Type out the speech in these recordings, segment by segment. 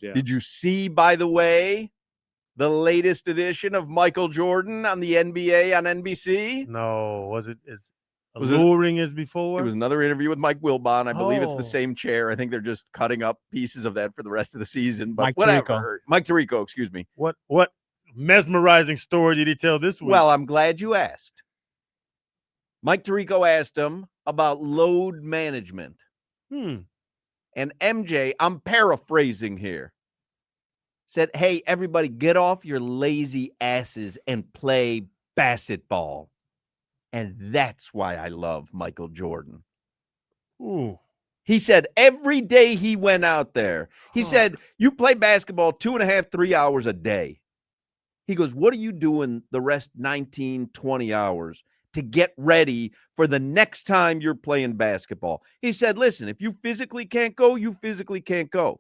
Yeah. Did you see, by the way, the latest edition of Michael Jordan on the NBA on NBC? No. Was it as alluring as before? It was another interview with Mike Wilbon. I believe it's the Oh. same chair. I think they're just cutting up pieces of that for the rest of the season. But Mike whatever. Mike Tirico, excuse me. What mesmerizing story did he tell this week? Well, I'm glad you asked. Mike Tirico asked him about load management. And MJ, I'm paraphrasing here, said, hey, everybody, get off your lazy asses and play basketball. And that's why I love Michael Jordan. Ooh. He said every day he went out there, he said, you play basketball 2.5, 3 hours a day. He goes, what are you doing the rest 19, 20 hours to get ready for the next time you're playing basketball? He said, listen, if you physically can't go, you physically can't go.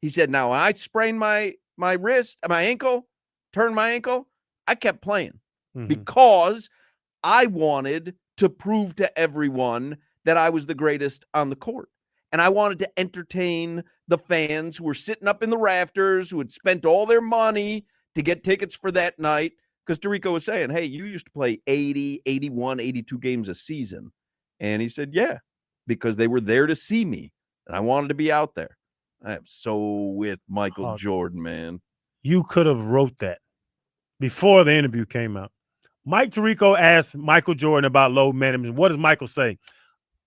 He said, now I sprained my wrist, my ankle, turned my ankle, I kept playing because I wanted to prove to everyone that I was the greatest on the court. And I wanted to entertain the fans who were sitting up in the rafters, who had spent all their money to get tickets for that night. Because Tirico was saying, hey, you used to play 80, 81, 82 games a season. And he said, yeah, because they were there to see me. And I wanted to be out there. I am so with Michael Jordan, man. You could have wrote that before the interview came out. Mike Tirico asked Michael Jordan about load management. What does Michael say?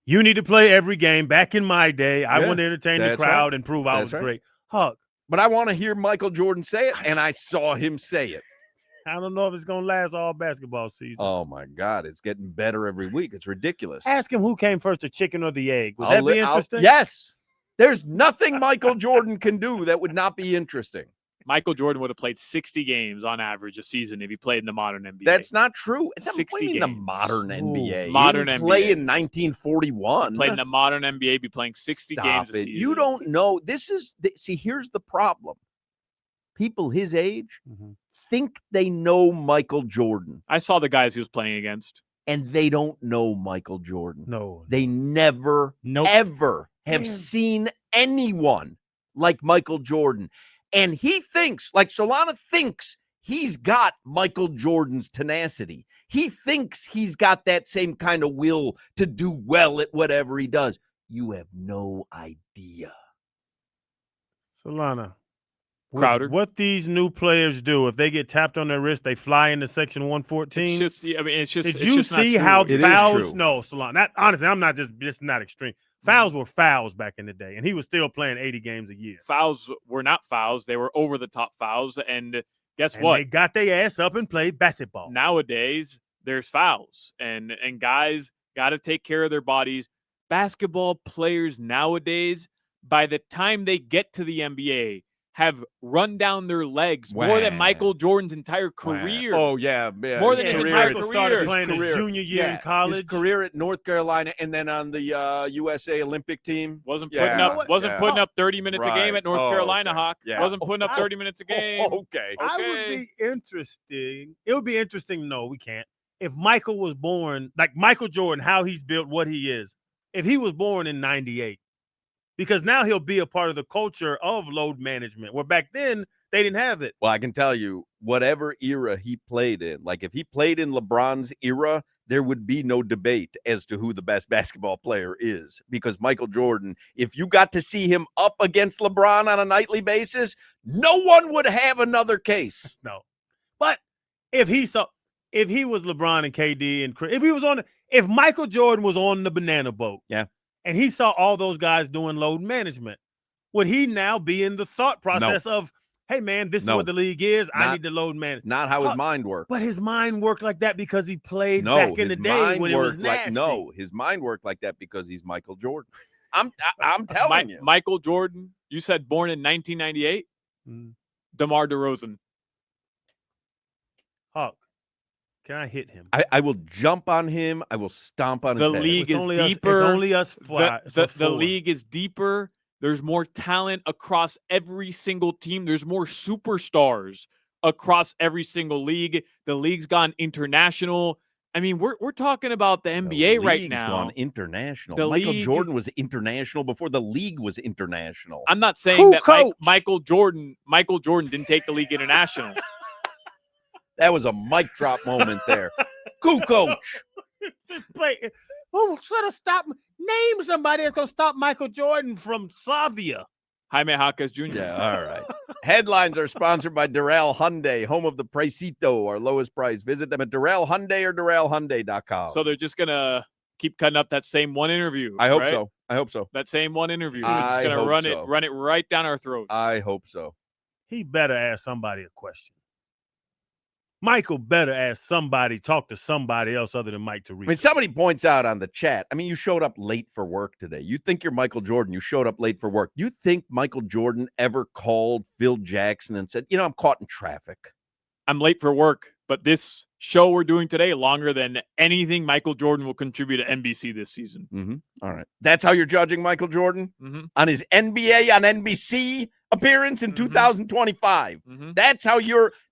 You need to play every game. Back in my day, I wanted to entertain the crowd and prove I was great. Huck. But I want to hear Michael Jordan say it, and I saw him say it. I don't know if it's going to last all basketball season. Oh, my God. It's getting better every week. It's ridiculous. Ask him who came first, the chicken or the egg. Would that be interesting? Yes. There's nothing Michael Jordan can do that would not be interesting. Michael Jordan would have played 60 games on average a season if he played in the modern NBA. That's not true. 60 games. The modern NBA. Modern NBA. NBA. Play in 1941. Played in the modern NBA, be playing 60 games a season. You don't know. See, here's the problem. People his age think they know Michael Jordan. I saw the guys he was playing against. And they don't know Michael Jordan. No. They never, ever have seen anyone like Michael Jordan. And he thinks, like Solana thinks, he's got Michael Jordan's tenacity. He thinks he's got that same kind of will to do well at whatever he does. You have no idea. Solana. Crowder. What these new players do, if they get tapped on their wrist, they fly into Section 114. It's just, I mean, it's just. Did it's you just see not how true. fouls? No, Solana. Honestly, I'm not just. This is not extreme. Fouls were fouls back in the day, and he was still playing 80 games a year. Fouls were not fouls; they were over the top fouls. And guess what? They got their ass up and played basketball. Nowadays, there's fouls, and guys got to take care of their bodies. Basketball players nowadays, by the time they get to the NBA, have run down their legs more than Michael Jordan's entire career. Oh, yeah. More than his entire Michael started career. playing his junior year in college. His career at North Carolina and then on the USA Olympic team. Wasn't putting up 30 minutes a game at North Carolina, Hawk. Yeah. Wasn't putting up 30 minutes a game. Okay. I would be interesting. It would be interesting. No, we can't. If Michael was born, like Michael Jordan, how he's built, what he is. If he was born in 98. Because now he'll be a part of the culture of load management, where back then they didn't have it. Well, I can tell you, whatever era he played in, like if he played in LeBron's era, there would be no debate as to who the best basketball player is. Because Michael Jordan, if you got to see him up against LeBron on a nightly basis, no one would have another case. No. But if he was LeBron and KD and if Michael Jordan was on the banana boat. Yeah. And he saw all those guys doing load management, would he now be in the thought process of, hey, man, this is what the league is. I need to load manage. Not how his mind worked. But his mind worked like that because he played back in the day when it was nasty. His mind worked like that because he's Michael Jordan. I'm telling you. Michael Jordan, you said born in 1998? DeMar DeRozan. Hawk. Can I hit him? I will jump on him. I will stomp on his head. The league is deeper. It's only us. The league is deeper. There's more talent across every single team. There's more superstars across every single league. The league's gone international. I mean, we're talking about the The NBA right league's now. gone international. The Michael league- Jordan was international before the league was international. I'm not saying Cool that coach. Michael Jordan didn't take the league international. That was a mic drop moment there. Cool coach. Play. Who should have stopped? Name somebody that's gonna stop Michael Jordan from Slavia. Jaime Jaquez Jr. Yeah, all right. Headlines are sponsored by Doral Hyundai, home of the Pricito, our lowest price. Visit them at Doral Hyundai or DoralHyundai.com. So they're just gonna keep cutting up that same one interview. I hope right? so. I hope so. That same one interview. They're I just gonna hope run so. it right down our throats. I hope so. He better ask somebody a question. Michael better ask somebody, talk to somebody else other than Mike Tirico. I mean, somebody points out on the chat, you showed up late for work today. You think you're Michael Jordan. You showed up late for work. You think Michael Jordan ever called Phil Jackson and said, I'm caught in traffic? I'm late for work, but this show we're doing today longer than anything Michael Jordan will contribute to NBC this season. Mm-hmm. All right. That's how you're judging Michael Jordan? Mm-hmm. On his NBA on NBC appearance in 2025. Mm-hmm.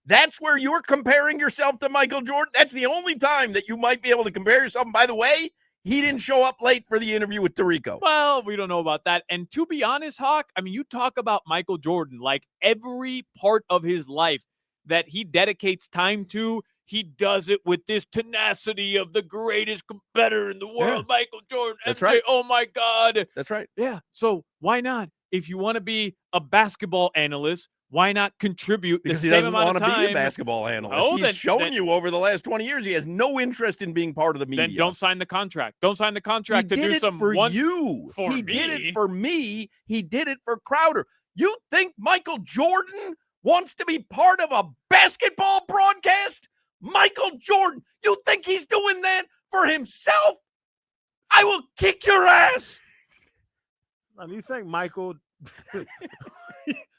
That's where you're comparing yourself to Michael Jordan. That's the only time that you might be able to compare yourself. And by the way, he didn't show up late for the interview with Tirico. Well, we don't know about that. And to be honest, Hoch, you talk about Michael Jordan, like every part of his life that he dedicates time to, he does it with this tenacity of the greatest competitor in the world, Michael Jordan. That's MJ, right. Oh, my God. That's right. Yeah. So why not? If you want to be a basketball analyst, why not contribute because the he same doesn't amount want of to time? be a basketball analyst. Oh, He's shown you over the last 20 years he has no interest in being part of the media. Then don't sign the contract. Don't sign the contract he to did do it some for one you. for he me. did it for me. He did it for Crowder. You think Michael Jordan wants to be part of a basketball broadcast? Michael Jordan, you think he's doing that for himself? I will kick your ass. You think Michael?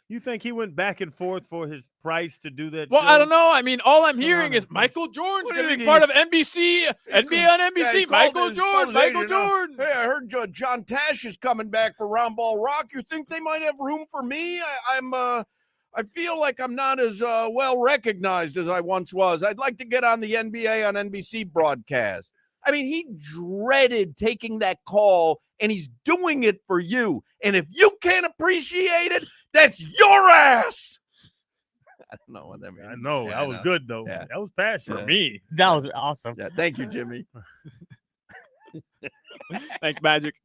You think he went back and forth for his price to do that? Well, show? I don't know. all I'm So hearing is honest. Michael Jordan's What do you going to be think part of NBC, NBA on NBC. Michael Jordan, Michael Jordan. Hey, I heard John Tash is coming back for Round Ball Rock. You think they might have room for me? I feel like I'm not as well recognized as I once was. I'd like to get on the NBA on NBC broadcast. He dreaded taking that call, and he's doing it for you. And if you can't appreciate it, that's your ass. I don't know what that means. I know. Yeah, that was good, though. Yeah. That was passionate. For me. That was awesome. Yeah, thank you, Jimmy. Thanks, Magic.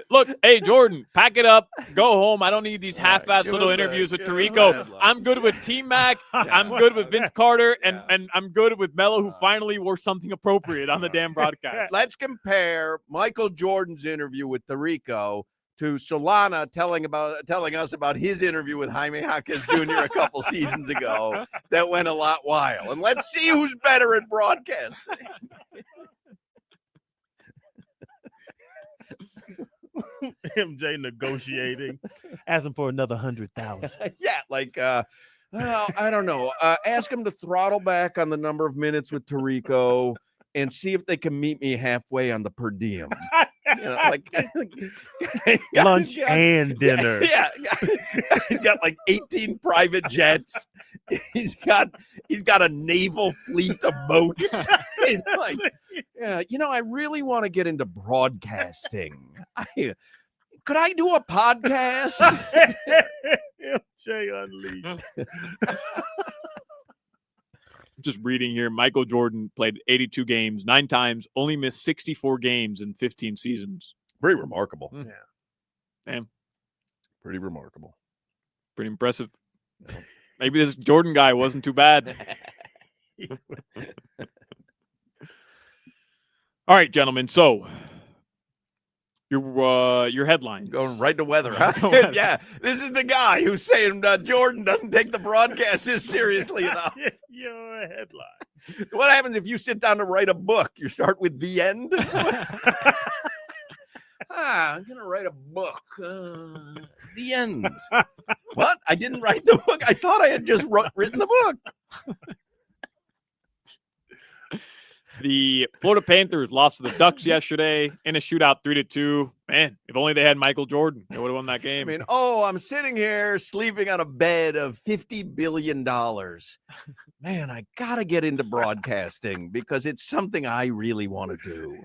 Look, hey, Jordan, pack it up. Go home. I don't need these half-assed little interviews with Tirico. I'm good with T-Mac. I'm good with Vince Carter. And I'm good with Melo, who finally wore something appropriate on the damn broadcast. Let's compare Michael Jordan's interview with Tirico to Solana telling us about his interview with Jaime Jaquez Jr. a couple seasons ago that went a lot wild. And let's see who's better at broadcasting. MJ negotiating, asking for another 100,000. Yeah, well, I don't know. Ask him to throttle back on the number of minutes with Tirico and see if they can meet me halfway on the per diem. Lunch and dinner. Yeah. He's got 18 private jets. He's got a naval fleet of boats. He's I really want to get into broadcasting. Could I do a podcast? MJ Unleashed. Just reading here, Michael Jordan played 82 games, 9 times, only missed 64 games in 15 seasons. Pretty remarkable. Yeah. Damn. Pretty remarkable. Pretty impressive. Maybe this Jordan guy wasn't too bad. All right, gentlemen. So your headlines. Going right to weather, huh? Yeah, this is the guy who's saying Jordan doesn't take the broadcast as seriously enough. Your headline. What happens if you sit down to write a book? You start with the end? I'm going to write a book. The end. What? I didn't write the book. I thought I had just written the book. The Florida Panthers lost to the Ducks yesterday in a shootout 3-2. Man, if only they had Michael Jordan, they would have won that game. I mean, oh, I'm sitting here sleeping on a bed of $50 billion. Man, I got to get into broadcasting because it's something I really want to do.